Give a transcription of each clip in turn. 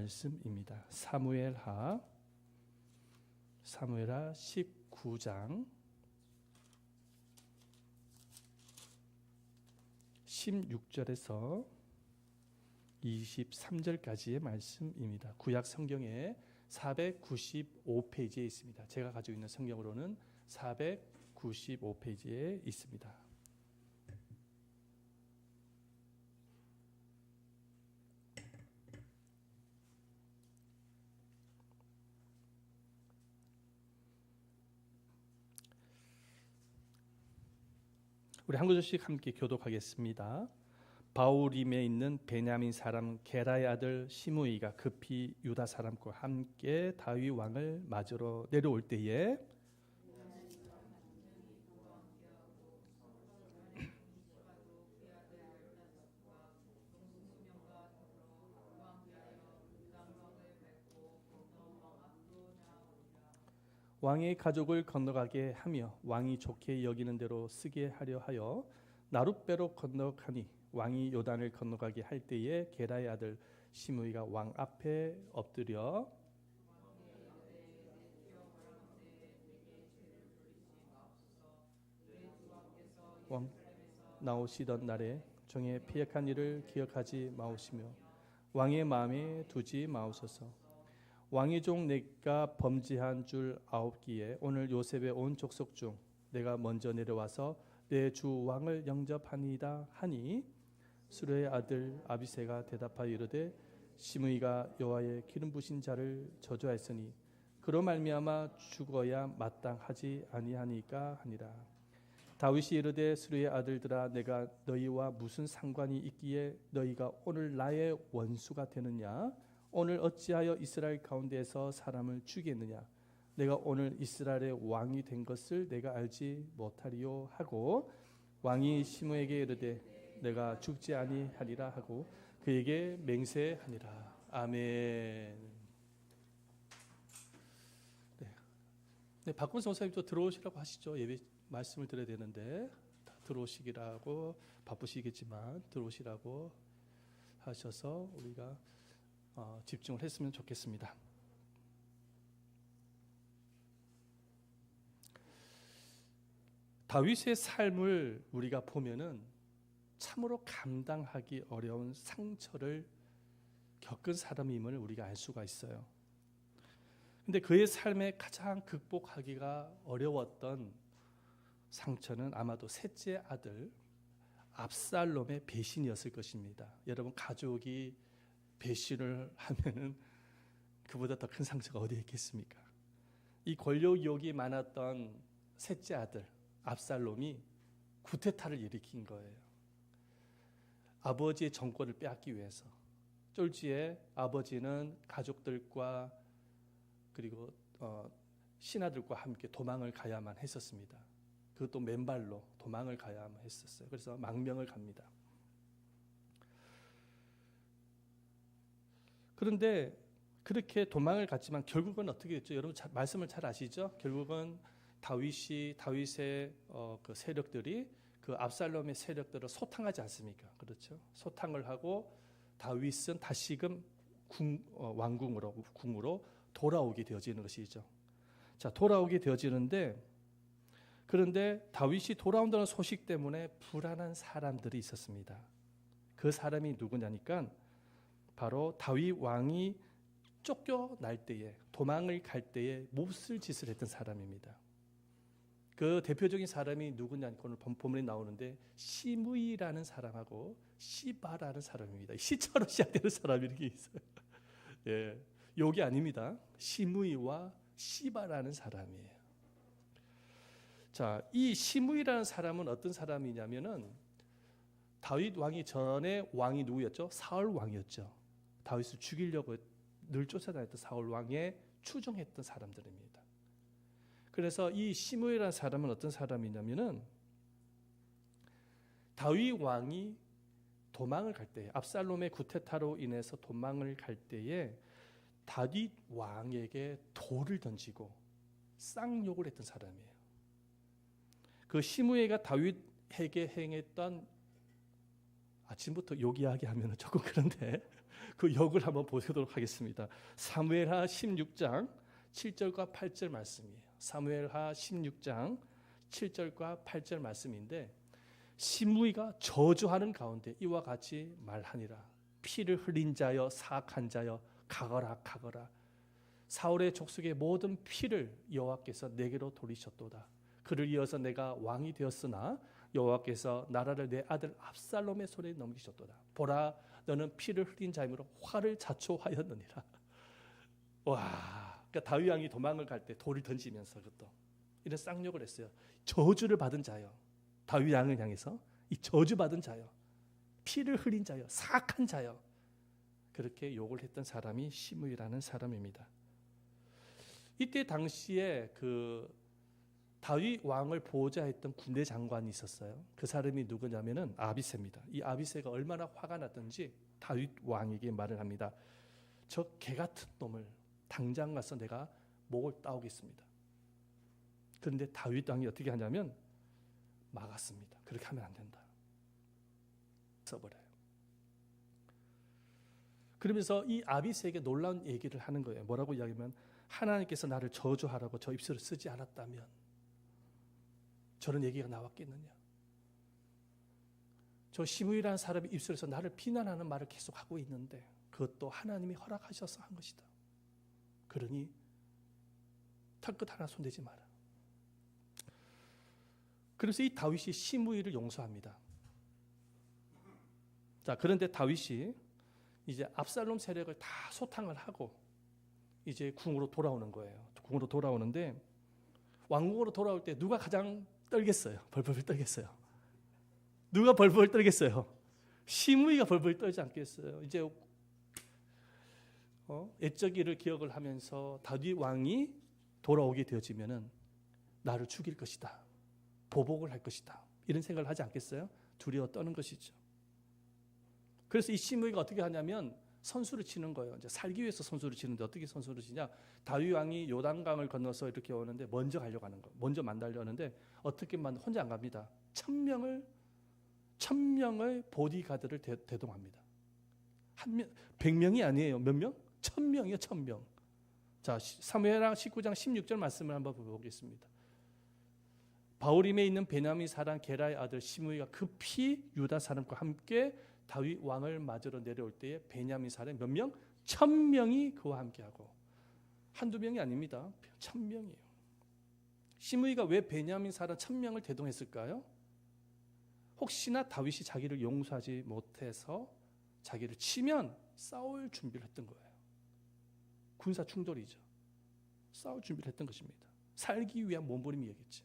말씀입니다. 사무엘하 19장 16절에서 23절까지의 말씀입니다. 구약 성경에 495페이지에 있습니다. 제가 가지고 있는 성경으로는 495페이지에 있습니다. 우리 한 구절씩 함께 교독하겠습니다. 바울임에 있는 베냐민 사람 게라의 아들 시므이가 급히 유다 사람과 함께 다윗 왕을 맞으러 내려올 때에 왕의 가족을 건너가게 하며 왕이 좋게 여기는 대로 쓰게 하려 하여 나룻배로 건너가니 왕이 요단을 건너가게 할 때에 게라의 아들 시므이가 왕 앞에 엎드려 왕 나오시던 날에 종의 피역한 일을 기억하지 마오시며 왕의 마음에 두지 마오소서. 왕의 종 내가 범죄한 줄 아옵기에 오늘 요셉의 온 족속 중 내가 먼저 내려와서 내 주 왕을 영접하니이다 하니 수르의 아들 아비새가 대답하여 이르되 시므이가 여호와의 기름 부신 자를 저주하였으니 그로 말미암아 죽어야 마땅하지 아니하니까 하니라. 다윗이 이르되 수르의 아들들아 내가 너희와 무슨 상관이 있기에 너희가 오늘 나의 원수가 되느냐. 오늘 어찌하여 이스라엘 가운데에서 사람을 죽이느냐. 내가 오늘 이스라엘의 왕이 된 것을 내가 알지 못하리요 하고 왕이 시므에게 이르되 내가 죽지 아니하리라 하고 그에게 맹세하니라. 아멘. 네, 박근성 목사님도 들어오시라고 하시죠. 예배 말씀을 드려야 되는데 다 들어오시기라고 바쁘시겠지만 들어오시라고 하셔서 우리가 집중을 했으면 좋겠습니다. 다윗의 삶을 우리가 보면은 참으로 감당하기 어려운 상처를 겪은 사람임을 우리가 알 수가 있어요. 근데 그의 삶에 가장 극복하기가 어려웠던 상처는 아마도 셋째 아들 압살롬의 배신이었을 것입니다. 여러분 가족이 배신을 하면은 그보다 더 큰 상처가 어디에 있겠습니까? 이 권력욕이 많았던 셋째 아들 압살롬이 쿠데타를 일으킨 거예요. 아버지의 정권을 빼앗기 위해서. 쫄지에 아버지는 가족들과 그리고 신하들과 함께 도망을 가야만 했었습니다. 그것도 맨발로 도망을 가야만 했었어요. 그래서 망명을 갑니다. 그런데 그렇게 도망을 갔지만 결국은 어떻게 됐죠? 여러분 말씀을 잘 아시죠? 결국은 다윗의 그 세력들이 그 압살롬의 세력들을 소탕하지 않습니까? 그렇죠? 소탕을 하고 다윗은 다시금 궁으로 돌아오게 되어지는 것이죠. 자, 돌아오게 되어지는데 그런데 다윗이 돌아온다는 소식 때문에 불안한 사람들이 있었습니다. 그 사람이 누구냐니까 바로 다윗 왕이 쫓겨날 때에 도망을 갈 때에 몹쓸 짓을 했던 사람입니다. 그 대표적인 사람이 누구냐니까 오늘 본문에 나오는데 시므이라는 사람하고 시바라는 사람입니다. 시처럼 시작되는 사람이 이렇게 있어요. 예, 욕이 아닙니다. 시므이와 시바라는 사람이에요. 자, 이 시므이라는 사람은 어떤 사람이냐면은 다윗 왕이 전에 왕이 누구였죠? 사울 왕이었죠. 다윗을 죽이려고 늘 쫓아다녔던 사울 왕에 추종했던 사람들입니다. 그래서 이 시므이라는 사람은 어떤 사람이냐면은 다윗 왕이 도망을 갈 때, 압살롬의 쿠데타로 인해서 도망을 갈 때에 다윗 왕에게 돌을 던지고 쌍욕을 했던 사람이에요. 그 시므이가 다윗에게 행했던 아침부터 욕 이야기하면 조금 그런데 그 역을 한번 보도록 하겠습니다. 사무엘하 16장 7절과 8절 말씀이에요. 사무엘하 16장 7절과 8절 말씀인데 시므이가 저주하는 가운데 이와 같이 말하니라. 피를 흘린 자여 사악한 자여 가거라 가거라. 사울의 족속의 모든 피를 여호와께서 내게로 돌리셨도다. 그를 이어서 내가 왕이 되었으나 여호와께서 나라를 내 아들 압살롬의 손에 넘기셨도다. 보라 너는 피를 흘린 자이므로 화를 자초하였느니라. 와, 그러니까 다윗 왕이 도망을 갈 때 돌을 던지면서 그것도 이런 쌍욕을 했어요. 저주를 받은 자요. 다윗 왕을 향해서 이 저주받은 자요. 피를 흘린 자요. 사악한 자요. 그렇게 욕을 했던 사람이 시므이라는 사람입니다. 이때 당시에 그 다윗 왕을 보호자했던 군대 장관이 있었어요. 그 사람이 누구냐면은 아비새입니다. 이 아비새가 얼마나 화가 났던지 다윗 왕에게 말을 합니다. 저 개 같은 놈을 당장 가서 내가 목을 따오겠습니다. 그런데 다윗 왕이 어떻게 하냐면 막았습니다. 그렇게 하면 안 된다. 써버려요. 그러면서 이 아비새에게 놀라운 얘기를 하는 거예요. 뭐라고 이야기하면 하나님께서 나를 저주하라고 저 입술을 쓰지 않았다면 저런 얘기가 나왔겠느냐. 저 시므이라는 사람이 입술에서 나를 비난하는 말을 계속 하고 있는데 그것도 하나님이 허락하셔서 한 것이다. 그러니 털끝 하나 손대지 마라. 그래서 이 다윗이 시므이를 용서합니다. 자, 그런데 다윗이 이제 압살롬 세력을 다 소탕을 하고 이제 궁으로 돌아오는 거예요. 궁으로 돌아오는데 왕궁으로 돌아올 때 누가 가장 떨겠어요? 벌벌 떨겠어요. 누가 벌벌 떨겠어요? 시므이가 벌벌 떨지 않겠어요? 이제 옛적 일을 기억을 하면서 다윗 왕이 돌아오게 되어지면은 나를 죽일 것이다. 보복을 할 것이다. 이런 생각을 하지 않겠어요? 두려워 떠는 것이죠. 그래서 이 시므이가 어떻게 하냐면 선수를 치는 거예요. 이제 살기 위해서 선수를 치는데 어떻게 선수를 치냐? 다윗 왕이 요단강을 건너서 이렇게 오는데 먼저 가려고 하는 거. 먼저 만나려 하는데 어떻게만 혼자 안 갑니다. 1000명의 보디가드를 대동합니다. 100명이 아니에요. 몇 명? 1000명이요. 1000명. 자, 사무엘하 19장 16절 말씀을 한번 보겠습니다. 바울임에 있는 베냐민 사람 게라의 아들 시므이가 급히 유다 사람과 함께 다윗 왕을 맞으러 내려올 때에 베냐민 사람 몇 명? 1000명이 그와 함께하고 한두 명이 아닙니다. 1000명이에요. 시므이가 왜 베냐민 사람 1000명을 대동했을까요? 혹시나 다윗이 자기를 용서하지 못해서 자기를 치면 싸울 준비를 했던 거예요. 군사 충돌이죠. 싸울 준비를 했던 것입니다. 살기 위한 몸부림이겠죠.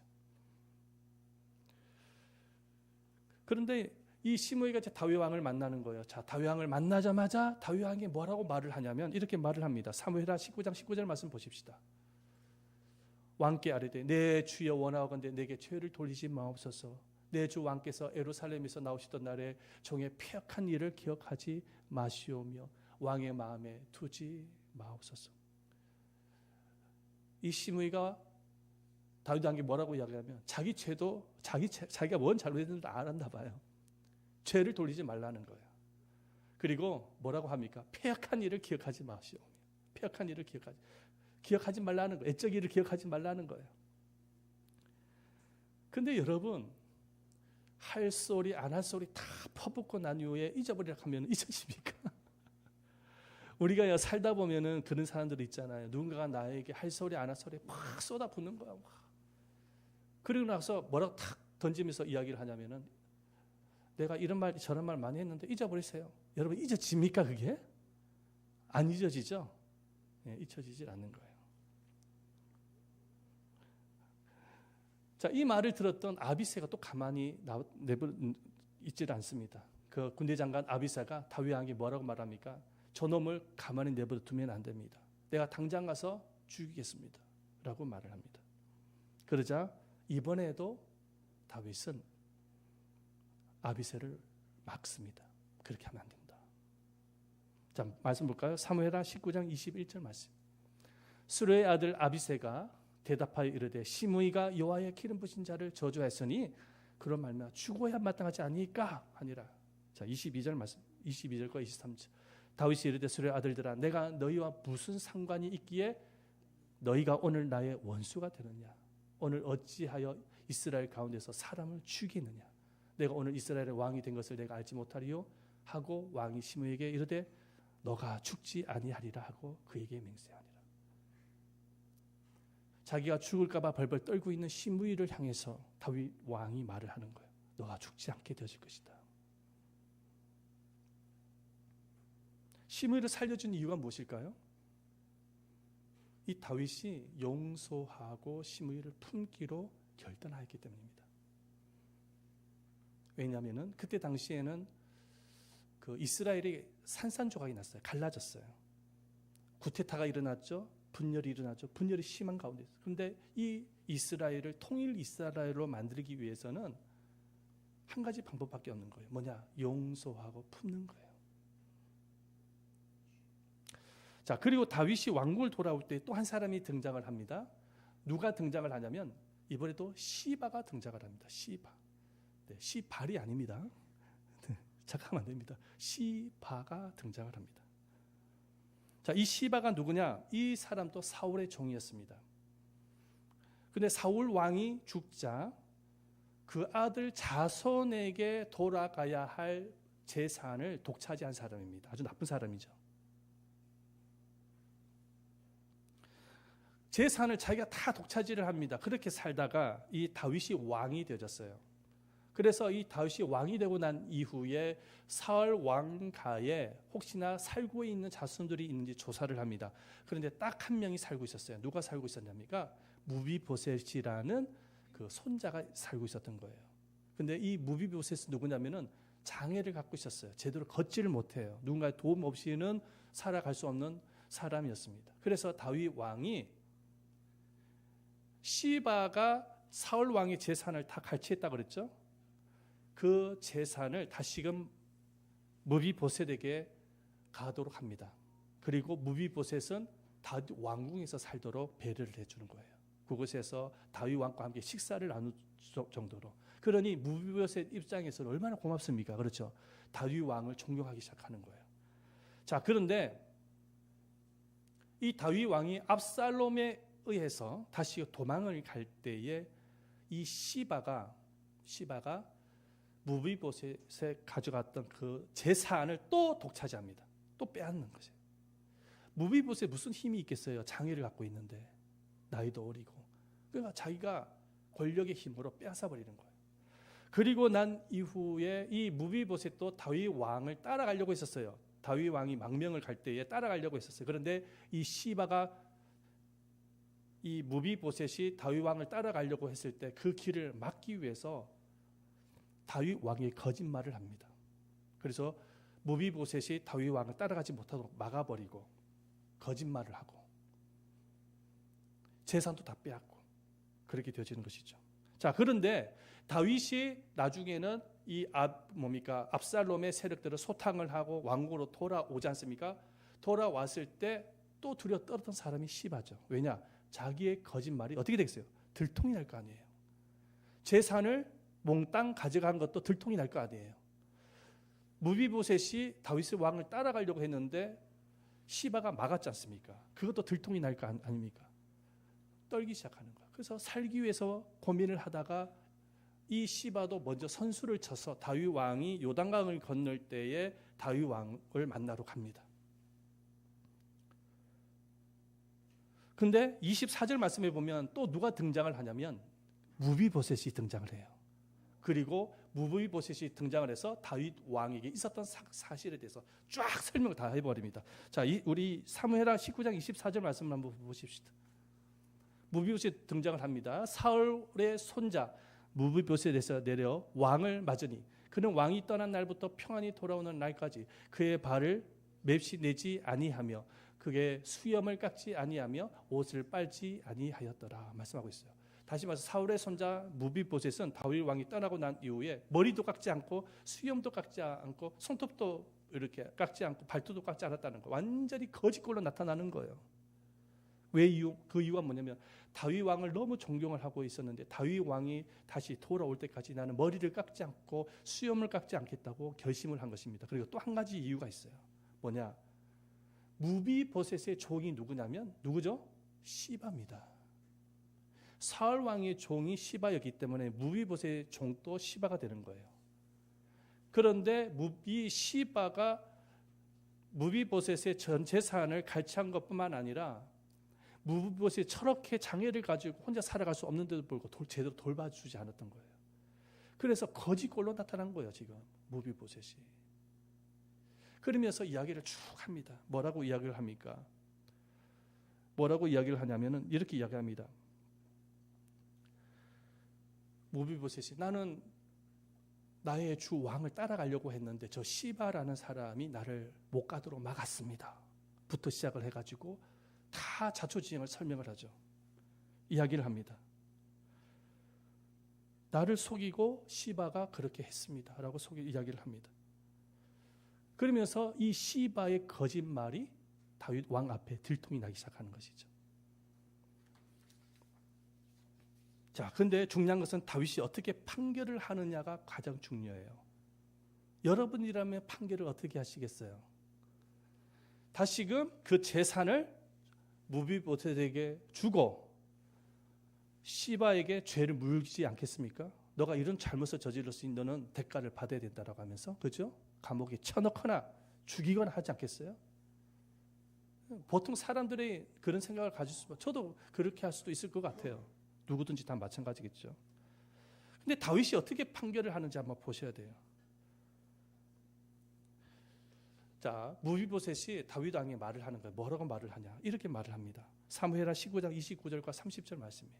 그런데 이 시므이가 다윗 왕을 만나는 거예요. 자, 다윗 왕을 만나자마자 다윗 왕이 뭐라고 말을 하냐면 이렇게 말을 합니다. 사무엘하 19장 19절 말씀 보십시다. 왕께 아뢰되 내 주여 원하건대 내게 죄를 돌리지 마옵소서. 내 주 왕께서 예루살렘에서 나오시던 날에 종의 패역한 일을 기억하지 마시오며 왕의 마음에 두지 마옵소서. 이 시므이가 다윗 왕에게 뭐라고 이야기하면 자기 죄도 자기가 뭔 잘못했는지 알았나 봐요. 죄를 돌리지 말라는 거예요. 그리고 뭐라고 합니까? 패역한 일을 기억하지 마시오. 패역한 일을 기억하지 말라는 거예요. 애적 일을 기억하지 말라는 거예요. 근데 여러분 할 소리 안 할 소리 다 퍼붓고 난 이후에 잊어버리라 하면 잊어집니까? 우리가 살다 보면은 그런 사람들 있잖아요. 누군가가 나에게 할 소리 안 할 소리 막 쏟아붓는 거야. 그리고 나서 뭐라고 탁 던지면서 이야기를 하냐면은 내가 이런 말 저런 말 많이 했는데 잊어버리세요. 여러분 잊어집니까 그게? 안 잊어지죠? 네, 잊혀지질 않는 거예요. 자, 이 말을 들었던 아비새가 또 가만히 있질 않습니다. 그 군대 장관 아비새가 다윗 왕에게 뭐라고 말합니까? 저놈을 가만히 내버려 두면 안 됩니다. 내가 당장 가서 죽이겠습니다. 라고 말을 합니다. 그러자 이번에도 다윗은 아비새를 막습니다. 그렇게 하면 안 된다. 자, 말씀 볼까요? 사무엘하 19장 21절 말씀. 수르의 아들 아비새가 대답하여 이르되 시므이가 여호와의 기름 부신 자를 저주하였으니 그런 말미암아 죽어야 마땅하지 아니까 하니라. 자, 22절 말씀. 22절과 23절. 다윗이 이르되 수레 아들들아 내가 너희와 무슨 상관이 있기에 너희가 오늘 나의 원수가 되느냐? 오늘 어찌하여 이스라엘 가운데서 사람을 죽이느냐? 내가 오늘 이스라엘의 왕이 된 것을 내가 알지 못하리요? 하고 왕이 시므에게 이르되 너가 죽지 아니하리라 하고 그에게 맹세하니라. 자기가 죽을까 봐 벌벌 떨고 있는 시므이를 향해서 다윗 왕이 말을 하는 거예요. 너가 죽지 않게 되어질 것이다. 시므이를 살려준 이유가 무엇일까요? 이 다윗이 용서하고 시므이를 품기로 결단하였기 때문입니다. 왜냐하면 그때 당시에는 그 이스라엘이 산산조각이 났어요. 갈라졌어요. 구테타가 일어났죠. 분열이 일어났죠. 분열이 심한 가운데. 그런데 이 이스라엘을 통일 이스라엘로 만들기 위해서는 한 가지 방법밖에 없는 거예요. 뭐냐? 용서하고 품는 거예요. 자, 그리고 다윗이 왕궁을 돌아올 때 또 한 사람이 등장을 합니다. 누가 등장을 하냐면 이번에도 시바가 등장을 합니다. 시바. 네, 시발이 아닙니다. 네, 착각하면 안 됩니다. 시바가 등장을 합니다. 자, 이 시바가 누구냐? 이 사람도 사울의 종이었습니다. 근데 사울 왕이 죽자 그 아들 자손에게 돌아가야 할 재산을 독차지한 사람입니다. 아주 나쁜 사람이죠. 재산을 자기가 다 독차지를 합니다. 그렇게 살다가 이 다윗이 왕이 되어졌어요. 그래서 이 다윗이 왕이 되고 난 이후에 사울 왕가에 혹시나 살고 있는 자손들이 있는지 조사를 합니다. 그런데 딱 한 명이 살고 있었어요. 누가 살고 있었냐니까 무비보셋이라는 그 손자가 살고 있었던 거예요. 근데 이 무비보셋은 누구냐면은 장애를 갖고 있었어요. 제대로 걷지를 못해요. 누군가의 도움 없이는 살아갈 수 없는 사람이었습니다. 그래서 다윗 왕이 시바가 사울 왕의 재산을 다 갈취했다 그랬죠. 그 재산을 다시금 무비보셋에게 가도록 합니다. 그리고 무비보셋은 다윗 왕궁에서 살도록 배려를 해주는 거예요. 그곳에서 다윗 왕과 함께 식사를 나눌 정도로. 그러니 무비보셋 입장에서는 얼마나 고맙습니까? 그렇죠. 다윗 왕을 존경하기 시작하는 거예요. 자, 그런데 이 다윗 왕이 압살롬에 의해서 다시 도망을 갈 때에 이 시바가 무비보셋에 가져갔던 그 재산을 또 독차지합니다. 또 빼앗는 거죠. 무비보셋에 무슨 힘이 있겠어요? 장애를 갖고 있는데 나이도 어리고. 그러니까 자기가 권력의 힘으로 빼앗아 버리는 거예요. 그리고 난 이후에 이 무비보셋도 다윗 왕을 따라가려고 했었어요. 다윗 왕이 망명을 갈 때에 따라가려고 했었어요. 그런데 이 시바가 이 무비보셋이 다윗 왕을 따라가려고 했을 때 그 길을 막기 위해서 다윗 왕이 거짓말을 합니다. 그래서 무비보셋이 다윗 왕을 따라가지 못하도록 막아버리고 거짓말을 하고 재산도 다 빼앗고 그렇게 되어지는 것이죠. 자, 그런데 다윗이 나중에는 이 압살롬의 세력들을 소탕을 하고 왕궁으로 돌아오지 않습니까? 돌아왔을 때 또 두려워 떨었던 사람이 시바죠. 왜냐? 자기의 거짓말이 어떻게 되겠어요? 들통이 날 거 아니에요. 재산을 몽땅 가져간 것도 들통이 날 거 아니에요. 무비보셋이 다윗의 왕을 따라가려고 했는데 시바가 막았지 않습니까? 그것도 들통이 날 거 아닙니까? 떨기 시작하는 거예요. 그래서 살기 위해서 고민을 하다가 이 시바도 먼저 선수를 쳐서 다윗 왕이 요단강을 건널 때에 다윗 왕을 만나러 갑니다. 근데 24절 말씀에 보면 또 누가 등장을 하냐면 무비보셋이 등장을 해요. 그리고 무비보셋이 등장을 해서 다윗 왕에게 있었던 사실에 대해서 쫙 설명을 다 해버립니다. 자, 우리 사무엘하 19장 24절 말씀을 한번 보십시다. 무비보셋 등장을 합니다. 사울의 손자 무비보셋에서 내려 왕을 맞으니 그는 왕이 떠난 날부터 평안히 돌아오는 날까지 그의 발을 맵시 내지 아니하며 그게 수염을 깎지 아니하며 옷을 빨지 아니하였더라 말씀하고 있어요. 다시 말해서 사울의 손자 무비보셋은 다윗 왕이 떠나고 난 이후에 머리도 깎지 않고 수염도 깎지 않고 손톱도 이렇게 깎지 않고 발톱도 깎지 않았다는 거. 완전히 거짓골로 나타나는 거예요. 그 이유가 뭐냐면 다윗 왕을 너무 존경을 하고 있었는데 다윗 왕이 다시 돌아올 때까지 나는 머리를 깎지 않고 수염을 깎지 않겠다고 결심을 한 것입니다. 그리고 또 한 가지 이유가 있어요. 뭐냐? 무비보셋의 종이 누구냐면 누구죠? 시바입니다. 사울 왕의 종이 시바였기 때문에 무비보셋의 종도 시바가 되는 거예요. 그런데 이 시바가 무비보셋의 전 재산을 갈취한 것뿐만 아니라 무비보셋이 저렇게 장애를 가지고 혼자 살아갈 수 없는데도 불구하고 제대로 돌봐주지 않았던 거예요. 그래서 거지꼴로 나타난 거예요. 지금 무비보셋이. 그러면서 이야기를 쭉 합니다. 뭐라고 이야기를 합니까? 뭐라고 이야기를 하냐면은 이렇게 이야기합니다. 무비보셋이 나는 나의 주 왕을 따라가려고 했는데 저 시바라는 사람이 나를 못 가도록 막았습니다. 부터 시작을 해가지고 다 자초지종을 설명을 하죠. 이야기를 합니다. 나를 속이고 시바가 그렇게 했습니다. 라고 이야기를 합니다. 그러면서 이 시바의 거짓말이 다윗 왕 앞에 들통이 나기 시작하는 것이죠. 자, 근데 중요한 것은 다윗이 어떻게 판결을 하느냐가 가장 중요해요. 여러분이라면 판결을 어떻게 하시겠어요? 다시금 그 재산을 무비보셋에게 주고 시바에게 죄를 물지 않겠습니까? 너가 이런 잘못을 저질렀으니 너는 대가를 받아야 된다라고 하면서, 그렇죠? 감옥에 쳐넣거나 죽이거나 하지 않겠어요? 보통 사람들이 그런 생각을 가질 수밖에, 저도 그렇게 할 수도 있을 것 같아요. 누구든지 다 마찬가지겠죠. 근데 다윗이 어떻게 판결을 하는지 한번 보셔야 돼요. 자, 무비보셋이 다윗 왕에 말을 하는 거예요. 뭐라고 말을 하냐? 이렇게 말을 합니다. 사무엘하 19장 29절과 30절 말씀이에요.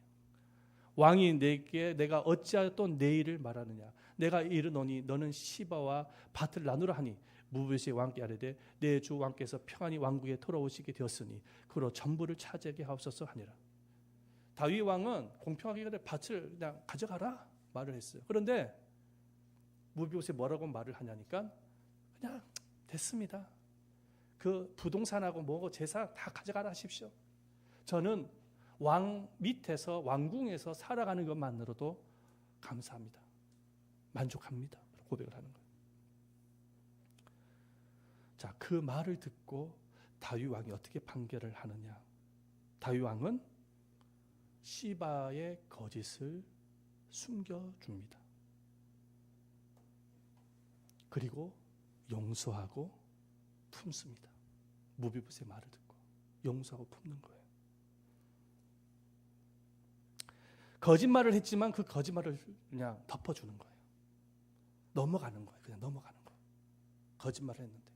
왕이 내게 내가 어찌하여 또 내 일을 말하느냐? 내가 이르노니 너는 시바와 밭을 나누라 하니 무비보셋이 왕께 아뢰되 내 주 왕께서 평안히 왕국에 돌아오시게 되었으니 그로 전부를 차지하게 하옵소서 하니라. 다윗 왕은 공평하게 그래 밭을 그냥 가져가라 말을 했어요. 그런데 무비보셋이 뭐라고 말을 하냐니까 그냥 됐습니다. 그 부동산하고 뭐고 재산 다 가져가라 하십시오. 저는 왕 밑에서 왕궁에서 살아가는 것만으로도 감사합니다. 만족합니다. 고백을 하는 거예요. 자, 그 말을 듣고 다윗 왕이 어떻게 판결을 하느냐? 다윗 왕은 시바의 거짓을 숨겨줍니다. 그리고 용서하고 품습니다. 무비보셋의 말을 듣고 용서하고 품는 거예요. 거짓말을 했지만 그 거짓말을 그냥 덮어주는 거예요. 넘어가는 거예요. 그냥 넘어가는 거예요. 거짓말을 했는데.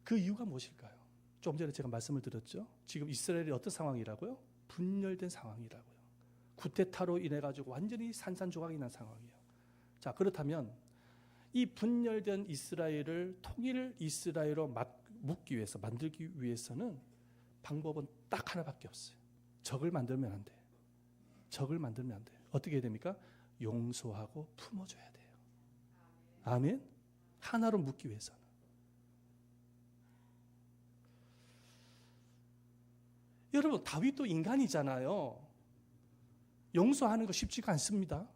그 이유가 무엇일까요? 조금 전에 제가 말씀을 드렸죠. 지금 이스라엘이 어떤 상황이라고요? 분열된 상황이라고요. 쿠데타로 인해 가지고 완전히 산산조각이 난 상황이에요. 자, 그렇다면 이 분열된 이스라엘을 통일 이스라엘로 묶기 위해서, 만들기 위해서는 방법은 딱 하나밖에 없어요. 적을 만들면 안 돼. 적을 만들면 안 돼. 어떻게 해야 됩니까? 용서하고 품어줘야 돼요. 아멘. 하나로 묶기 위해서는. 여러분, 다윗도 인간이잖아요. 용서하는 거 쉽지가 않습니다.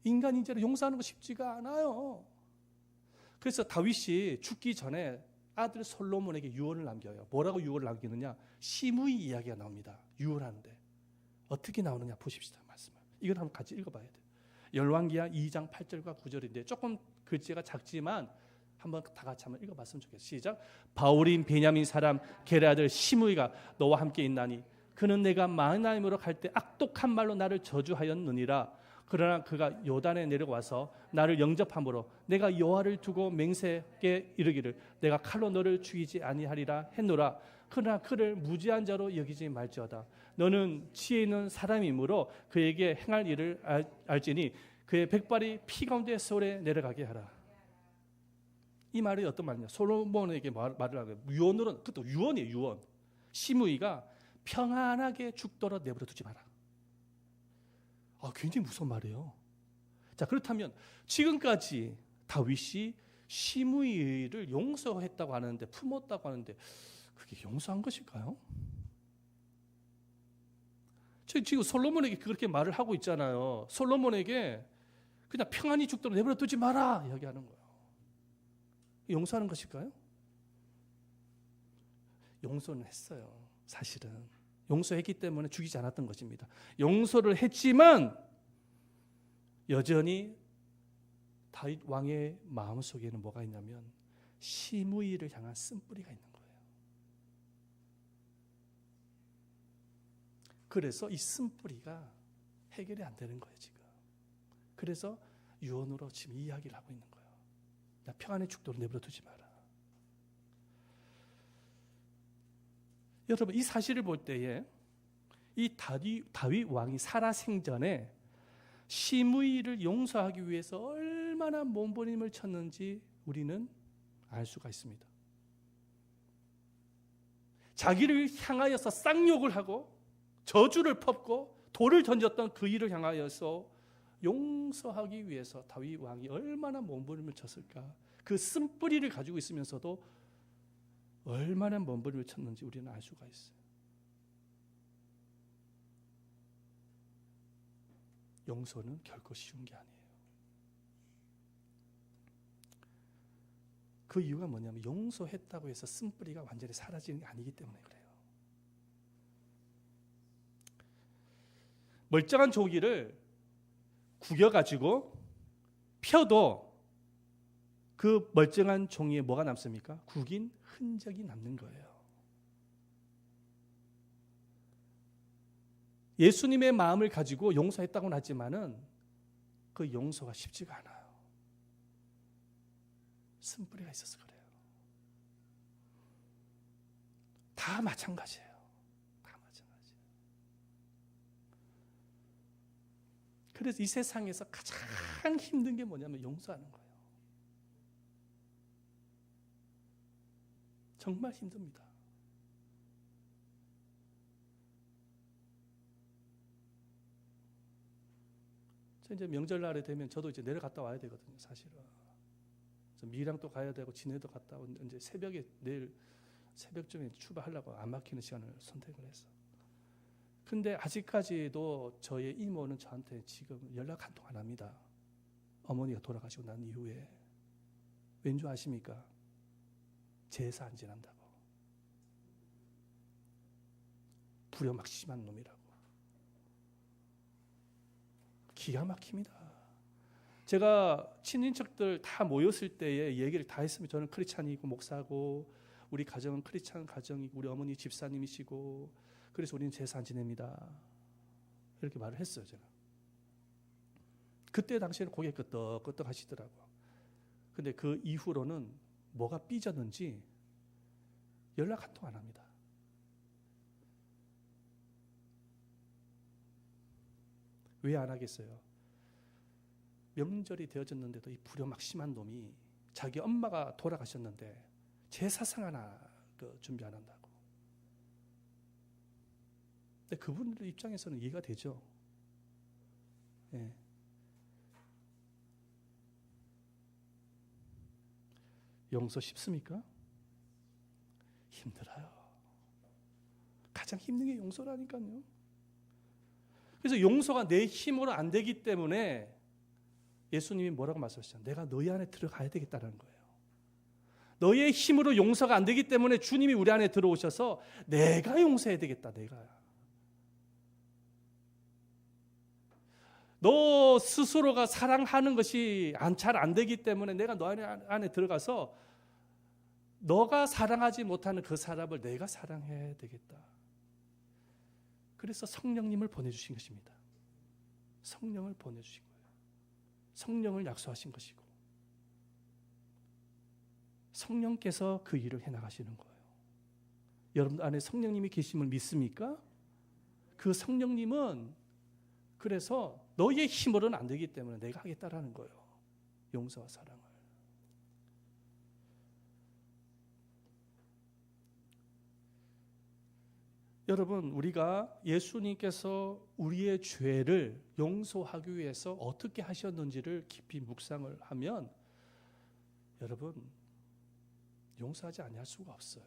인간인지라 용서하는 거 쉽지가 않아요. 그래서 다윗이 죽기 전에 아들 솔로몬에게 유언을 남겨요. 뭐라고 유언을 남기느냐? 시므이 이야기가 나옵니다. 유언하는데 어떻게 나오느냐 보십시다. 말씀을. 이건 한번 같이 읽어봐야 돼요. 열왕기하 2장 8절과 9절인데 조금 글자가 작지만 한번 다 같이 한번 읽어봤으면 좋겠어요. 시작. 바울인 베냐민 사람 게라 아들 시므이가 너와 함께 있나니 그는 내가 마하나임으로 갈 때 악독한 말로 나를 저주하였느니라. 그러나 그가 요단에 내려와서 나를 영접함으로 내가 여호와를 두고 맹세하게 이르기를 내가 칼로 너를 죽이지 아니하리라 했노라. 그러나 그를 무지한 자로 여기지 말지어다. 너는 지혜 있는 사람이므로 그에게 행할 일을 알지니 그의 백발이 피 가운데 세월에 내려가게 하라. 이 말이 어떤 말이냐? 솔로몬에게 말을 하고 유언으로, 그것도 유언이에요. 유언. 시므이가 평안하게 죽도록 내버려 두지 마라. 굉장히 무서운 말이에요. 자, 그렇다면 지금까지 다윗이 시므이를 용서했다고 하는데, 품었다고 하는데 그게 용서한 것일까요? 지금 솔로몬에게 그렇게 말을 하고 있잖아요. 솔로몬에게 그냥 평안히 죽도록 내버려 두지 마라 이야기하는 거예요. 용서하는 것일까요? 용서는 했어요. 사실은 용서했기 때문에 죽이지 않았던 것입니다. 용서를 했지만 여전히 다윗 왕의 마음속에는 뭐가 있냐면 시므이를 향한 쓴뿌리가 있는 거예요. 그래서 이 쓴뿌리가 해결이 안 되는 거예요 지금. 그래서 유언으로 지금 이야기를 하고 있는 거예요. 나 평안에 죽도록 내버려 두지 마라. 여러분 이 사실을 볼 때에 이 다윗 왕이 살아생전에 시므이를 용서하기 위해서 얼마나 몸부림을 쳤는지 우리는 알 수가 있습니다. 자기를 향하여서 쌍욕을 하고 저주를 퍼붓고 돌을 던졌던 그 일을 향하여서 용서하기 위해서 다윗 왕이 얼마나 몸부림을 쳤을까. 그 쓴뿌리를 가지고 있으면서도 얼마나 몸부림을 쳤는지 우리는 알 수가 있어요. 용서는 결코 쉬운 게 아니에요. 그 이유가 뭐냐면 용서했다고 해서 쓴뿌리가 완전히 사라지는 게 아니기 때문에 그래요. 멀쩡한 조기를 구겨가지고 펴도 그 멀쩡한 종이에 뭐가 남습니까? 구긴 흔적이 남는 거예요. 예수님의 마음을 가지고 용서했다고는 하지만은 그 용서가 쉽지가 않아요. 쓴뿌리가 있어서 그래요. 다 마찬가지예요. 다 마찬가지예요. 그래서 이 세상에서 가장 힘든 게 뭐냐면 용서하는 거예요. 정말 힘듭니다. 이제 명절날에 되면 저도 이제 내려갔다 와야 되거든요, 사실은. 미랑 또 가야 되고 진해도 갔다 오고 이제 새벽에 내일 새벽쯤에 출발하려고 안 막히는 시간을 선택을 했어. 근데 아직까지도 저의 이모는 저한테 지금 연락 한 통 안 합니다. 어머니가 돌아가시고 난 이후에. 왠지 아십니까? 제사 안 지난다고. 불효막심한 놈이라고. 기가 막힙니다. 제가 친인척들 다 모였을 때에 얘기를 다 했으면 저는 크리스찬이고 목사고 우리 가정은 크리스찬 가정이고 우리 어머니 집사님이시고 그래서 우리는 제사 안 지냅니다. 이렇게 말을 했어요. 제가. 그때 당시에는 고개 끄덕끄덕 하시더라고요. 근데 그 이후로는 뭐가 삐졌는지 연락 한 통 안 합니다. 왜 안 하겠어요? 명절이 되어졌는데도 이 불효막심한 놈이 자기 엄마가 돌아가셨는데 제사상 하나 준비 안 한다고. 근데 그분들 입장에서는 이해가 되죠. 예. 용서 쉽습니까? 힘들어요. 가장 힘든 게 용서라니까요. 그래서 용서가 내 힘으로 안 되기 때문에 예수님이 뭐라고 말씀하셨어요? 내가 너희 안에 들어가야 되겠다는 거예요. 너의 힘으로 용서가 안 되기 때문에 주님이 우리 안에 들어오셔서 내가 용서해야 되겠다. 내가. 너 스스로가 사랑하는 것이 잘 안 되기 때문에 내가 너 안에 들어가서 너가 사랑하지 못하는 그 사람을 내가 사랑해야 되겠다. 그래서 성령님을 보내주신 것입니다. 성령을 보내주신 거예요. 성령을 약속하신 것이고 성령께서 그 일을 해나가시는 거예요. 여러분 안에 성령님이 계심을 믿습니까? 그 성령님은 그래서 너의 힘으로는 안 되기 때문에 내가 하겠다라는 거예요. 용서와 사랑을. 여러분 우리가 예수님께서 우리의 죄를 용서하기 위해서 어떻게 하셨는지를 깊이 묵상을 하면 여러분 용서하지 아니할 수가 없어요.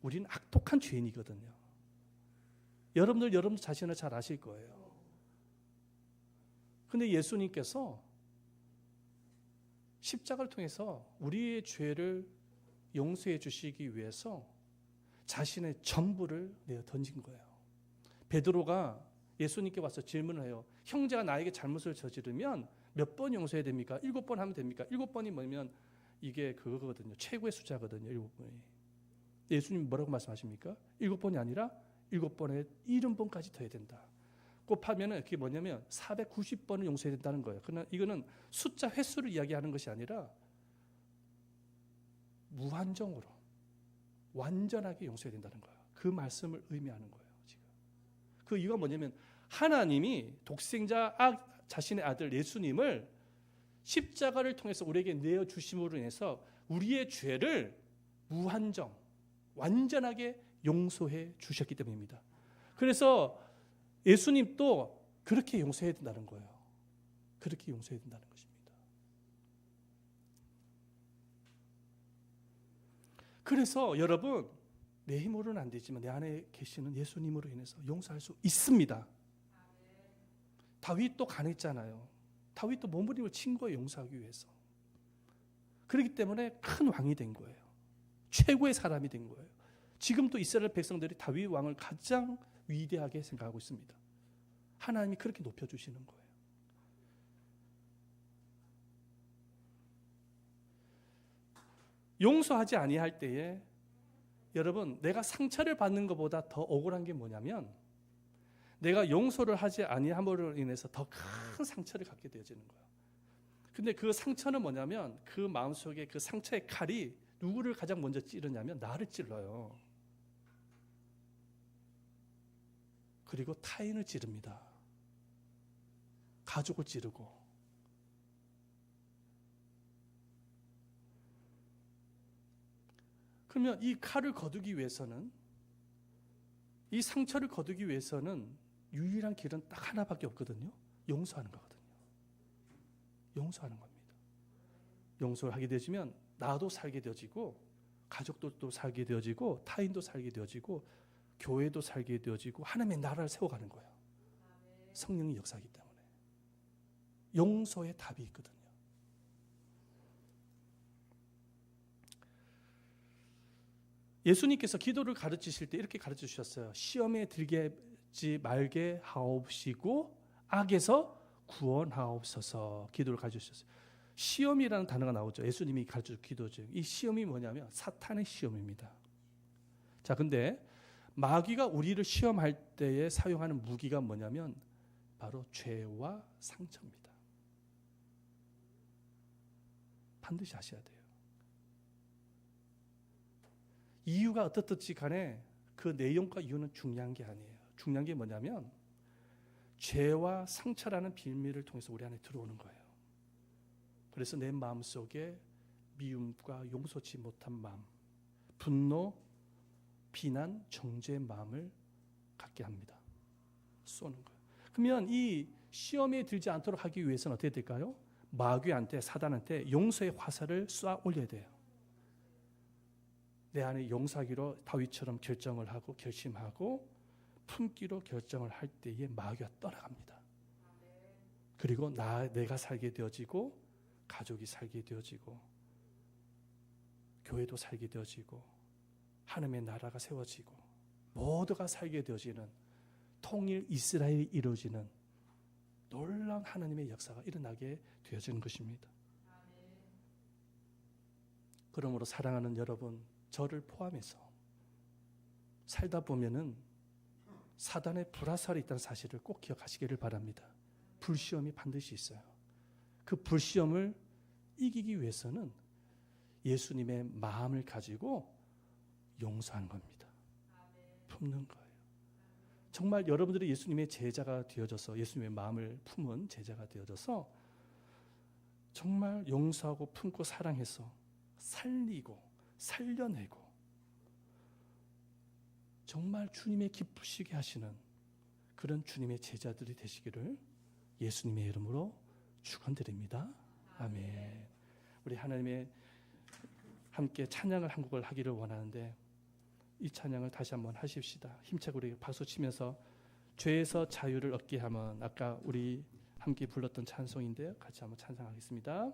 우리는 악독한 죄인이거든요. 여러분들 자신을 잘 아실 거예요. 근데 예수님께서 십자가를 통해서 우리의 죄를 용서해 주시기 위해서 자신의 전부를 내어 던진 거예요. 베드로가 예수님께 와서 질문을 해요. 형제가 나에게 잘못을 저지르면 몇 번 용서해야 됩니까? 7번 하면 됩니까? 7번이 뭐냐면 이게 그거거든요. 최고의 숫자거든요. 7번이. 예수님 뭐라고 말씀하십니까? 7번이 아니라 7번에 70번까지 더 해야 된다. 곱하면 그게 뭐냐면 490번을 용서해야 된다는 거예요. 그러나 이거는 숫자 횟수를 이야기하는 것이 아니라 무한정으로 완전하게 용서해야 된다는 거예요. 그 말씀을 의미하는 거예요. 지금 그 이유가 뭐냐면 하나님이 독생자 자신의 아들 예수님을 십자가를 통해서 우리에게 내어주심으로 인해서 우리의 죄를 무한정 완전하게 용서해 주셨기 때문입니다. 그래서 예수님도 그렇게 용서해야 된다는 거예요. 그렇게 용서해야 된다는 것입니다. 그래서 여러분, 내 힘으로는 안 되지만 내 안에 계시는 예수님으로 인해서 용서할 수 있습니다. 다윗도 가냈잖아요. 다윗도 몸부림을 친 거예요. 용서하기 위해서. 그렇기 때문에 큰 왕이 된 거예요. 최고의 사람이 된 거예요. 지금도 이스라엘 백성들이 다윗 왕을 가장 위대하게 생각하고 있습니다. 하나님이 그렇게 높여주시는 거예요. 용서하지 아니할 때에 여러분, 내가 상처를 받는 것보다 더 억울한 게 뭐냐면 내가 용서를 하지 아니함으로 인해서 더 큰 상처를 갖게 되어지는 거예요. 근데 그 상처는 뭐냐면 그 마음속에 그 상처의 칼이 누구를 가장 먼저 찌르냐면 나를 찔러요. 그리고 타인을 찌릅니다. 가족을 찌르고. 그러면 이 칼을 거두기 위해서는, 이 상처를 거두기 위해서는 유일한 길은 딱 하나밖에 없거든요. 용서하는 거거든요. 용서하는 겁니다. 용서를 하게 되지면 나도 살게 되어지고 가족들도 살게 되어지고 타인도 살게 되어지고 교회도 살게 되어지고 하나님의 나라를 세워가는 거예요. 성령의 역사이기 때문에. 용서의 답이 있거든요. 예수님께서 기도를 가르치실 때 이렇게 가르쳐 주셨어요. 시험에 들게 하지 말게 하옵시고 악에서 구원하옵소서. 기도를 가르쳐 주셨어요. 시험이라는 단어가 나오죠. 예수님이 가르쳐 준 기도죠. 이 시험이 뭐냐면 사탄의 시험입니다. 자, 근데 마귀가 우리를 시험할 때에 사용하는 무기가 뭐냐면 바로 죄와 상처입니다. 반드시 아셔야 돼요. 이유가 어떻든지 간에 그 내용과 이유는 중요한 게 아니에요. 중요한 게 뭐냐면 죄와 상처라는 빌미를 통해서 우리 안에 들어오는 거예요. 그래서 내 마음속에 미움과 용서치 못한 마음, 분노, 비난, 정죄의 마음을 갖게 합니다. 쏘는 거예요. 그러면 이 시험에 들지 않도록 하기 위해서는 어떻게 될까요? 마귀한테, 사단한테 용서의 화살을 쏘아 올려야 돼요. 내 안에 용서하기로 다윗처럼 결정을 하고 결심하고 품기로 결정을 할 때에 마귀가 떠나갑니다. 그리고 내가 살게 되어지고 가족이 살게 되어지고 교회도 살게 되어지고 하나님의 나라가 세워지고 모두가 살게 되어지는 통일 이스라엘이 이루어지는 놀라운 하나님의 역사가 일어나게 되어지는 것입니다. 그러므로 사랑하는 여러분, 저를 포함해서 살다 보면은 사단의 불화살이 있다는 사실을 꼭 기억하시기를 바랍니다. 불시험이 반드시 있어요. 그 불시험을 이기기 위해서는 예수님의 마음을 가지고 용서하는 겁니다. 품는 거예요. 정말 여러분들이 예수님의 제자가 되어져서 예수님의 마음을 품은 제자가 되어져서 정말 용서하고 품고 사랑해서 살리고 살려내고 정말 주님의 기쁘시게 하시는 그런 주님의 제자들이 되시기를 예수님의 이름으로 축원드립니다. 아멘. 우리 하나님의 함께 찬양을 한 곡을 하기를 원하는데 이 찬양을 다시 한번 하십시다. 힘차게 우리 박수 치면서 죄에서 자유를 얻게 하면 아까 우리 함께 불렀던 찬송인데요. 같이 한번 찬송하겠습니다.